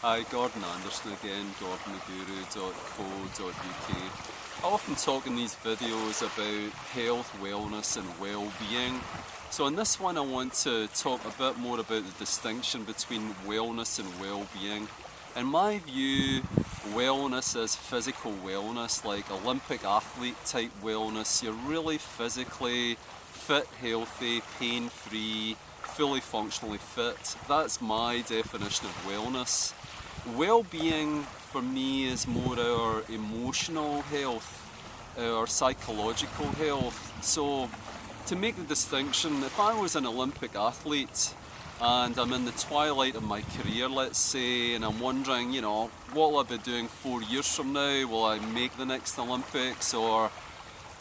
Hi, Gordon Anderson again, gordontheguru.co.uk. I often talk in these videos about health, wellness and well-being. So in this one I want to talk a bit more about the distinction between wellness and well-being. In my view, wellness is physical wellness, like Olympic athlete type wellness. You're really physically fit, healthy, pain-free, fully functionally fit. That's my definition of wellness. Well-being for me is more our emotional health, our psychological health. So to make the distinction, if I was an Olympic athlete and I'm in the twilight of my career, let's say, and I'm wondering, what will I be doing 4 years from now? Will I make the next Olympics, or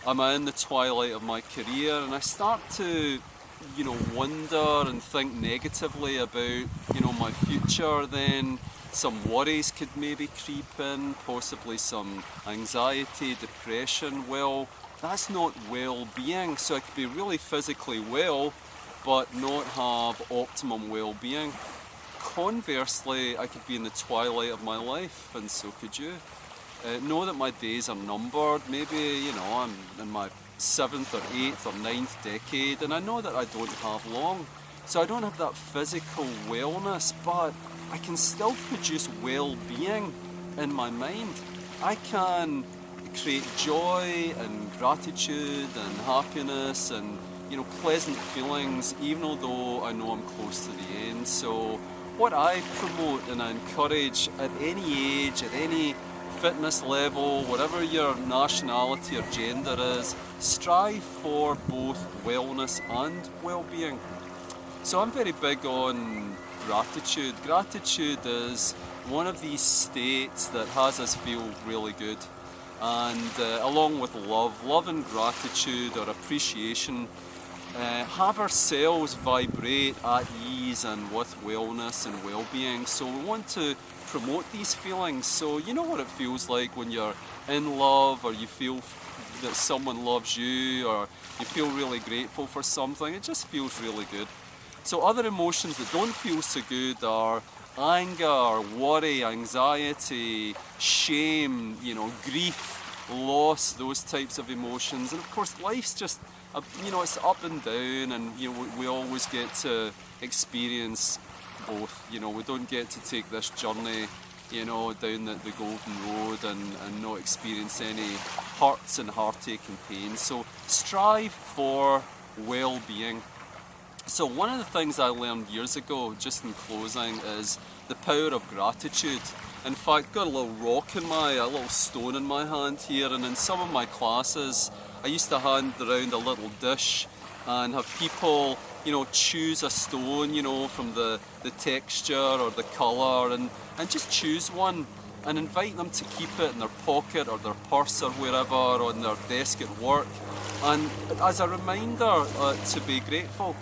am I in the twilight of my career? And I start to wonder and think negatively about my future, then some worries could maybe creep in, possibly some anxiety, depression. Well, that's not well-being. So I could be really physically well but not have optimum well-being. Conversely, I could be in the twilight of my life, and so could you. Know that my days are numbered. Maybe I'm in my 7th or 8th or 9th decade, and I know that I don't have long. So I don't have that physical wellness, but I can still produce well-being in my mind. I can create joy and gratitude and happiness and pleasant feelings, even although I know I'm close to the end. So what I promote and I encourage at any age, at any fitness level, whatever your nationality or gender is, strive for both wellness and well-being. So I'm very big on gratitude. Gratitude is one of these states that has us feel really good. And along with love and gratitude or appreciation, have ourselves vibrate at ease and with wellness and well-being. So we want to promote these feelings. So you know what it feels like when you're in love, or you feel that someone loves you, or you feel really grateful for something. It just feels really good. So other emotions that don't feel so good are anger, worry, anxiety, shame, grief, loss, those types of emotions. And of course life's just, it's up and down, and we always get to experience both. We don't get to take this journey down the golden road and not experience any hurts and heartache and pain. So strive for well-being. So one of the things I learned years ago, just in closing, is the power of gratitude. In fact, got a little stone in my hand here, and in some of my classes I used to hand around a little dish and have people choose a stone from the texture or the colour, and just choose one and invite them to keep it in their pocket or their purse or wherever, on their desk at work, and as a reminder to be grateful.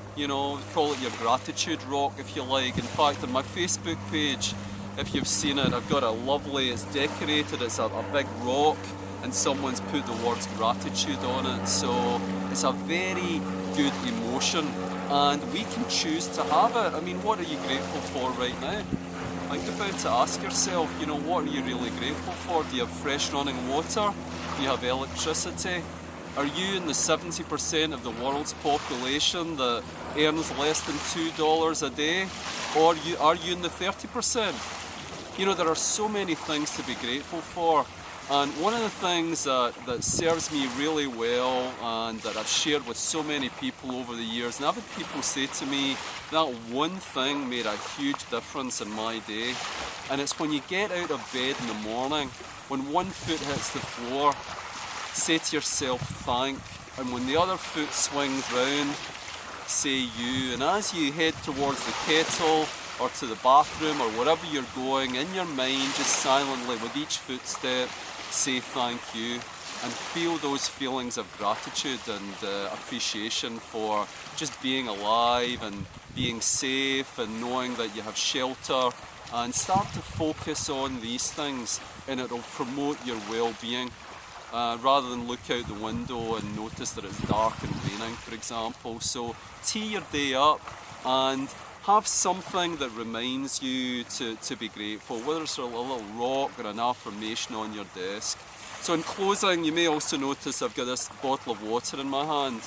Call it your gratitude rock if you like. In fact, on my Facebook page, if you've seen it, I've got it's decorated, it's a big rock, and someone's put the words gratitude on it. So it's a very good emotion, and we can choose to have it. I mean, what are you grateful for right now? Think about it, ask yourself, what are you really grateful for? Do you have fresh running water? Do you have electricity? Are you in the 70% of the world's population that earns less than $2 a day? Or are you in the 30%? There are so many things to be grateful for. And one of the things that serves me really well, and that I've shared with so many people over the years, and I've had people say to me, that one thing made a huge difference in my day. And it's when you get out of bed in the morning, when one foot hits the floor, say to yourself, thank, and when the other foot swings round, say you. And as you head towards the kettle or to the bathroom or wherever you're going, in your mind, just silently with each footstep, say thank you, and feel those feelings of gratitude and appreciation for just being alive and being safe and knowing that you have shelter, and start to focus on these things, and it'll promote your well-being. Rather than look out the window and notice that it's dark and raining, for example. So tee your day up and have something that reminds you to be grateful, whether it's a little rock or an affirmation on your desk. So in closing, you may also notice I've got this bottle of water in my hand.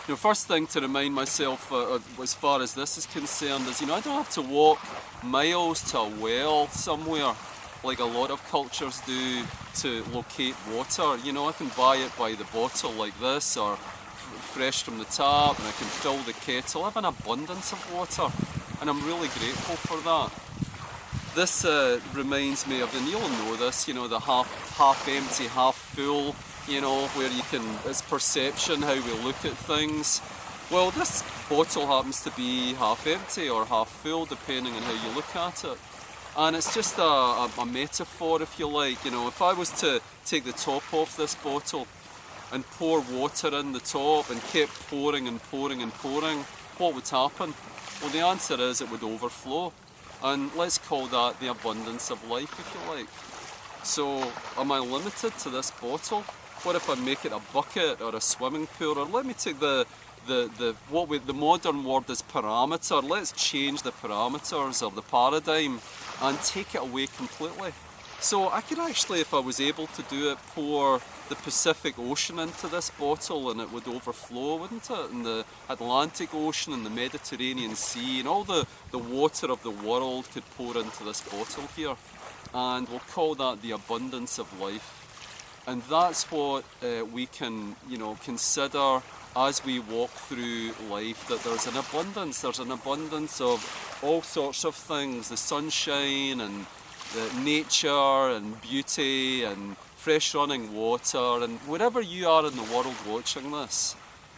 You know, first thing to remind myself as far as this is concerned is, I don't have to walk miles to a well somewhere like a lot of cultures do to locate water. I can buy it by the bottle like this, or fresh from the tap, and I can fill the kettle. I have an abundance of water, and I'm really grateful for that. This reminds me of, and you'll know this, the half empty, half full, where you can, it's perception, how we look at things. Well, this bottle happens to be half empty or half full, depending on how you look at it. And it's just a metaphor, if you like. If I was to take the top off this bottle and pour water in the top and kept pouring and pouring and pouring, what would happen? Well, the answer is it would overflow. And let's call that the abundance of life, if you like. So, am I limited to this bottle? What if I make it a bucket or a swimming pool? Or let me take the modern word is parameter. Let's change the parameters or the paradigm and take it away completely. So I could actually, if I was able to do it, pour the Pacific Ocean into this bottle and it would overflow, wouldn't it? And the Atlantic Ocean and the Mediterranean Sea and all the water of the world could pour into this bottle here. And we'll call that the abundance of life. And that's what we can, consider as we walk through life, that there's an abundance of all sorts of things, the sunshine and the nature and beauty and fresh running water, and wherever you are in the world watching this,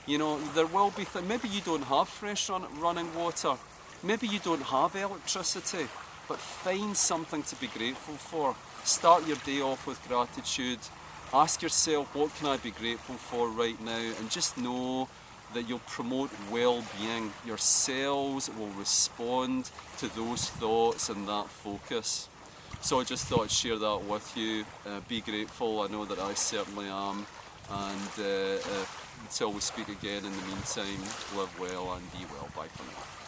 there will be maybe you don't have fresh running water, maybe you don't have electricity, but find something to be grateful for. Start your day off with gratitude. Ask yourself, what can I be grateful for right now? And just know that you'll promote well-being. Your cells will respond to those thoughts and that focus. So I just thought I'd share that with you. Be grateful. I know that I certainly am. And until we speak again, in the meantime, live well and be well. Bye for now.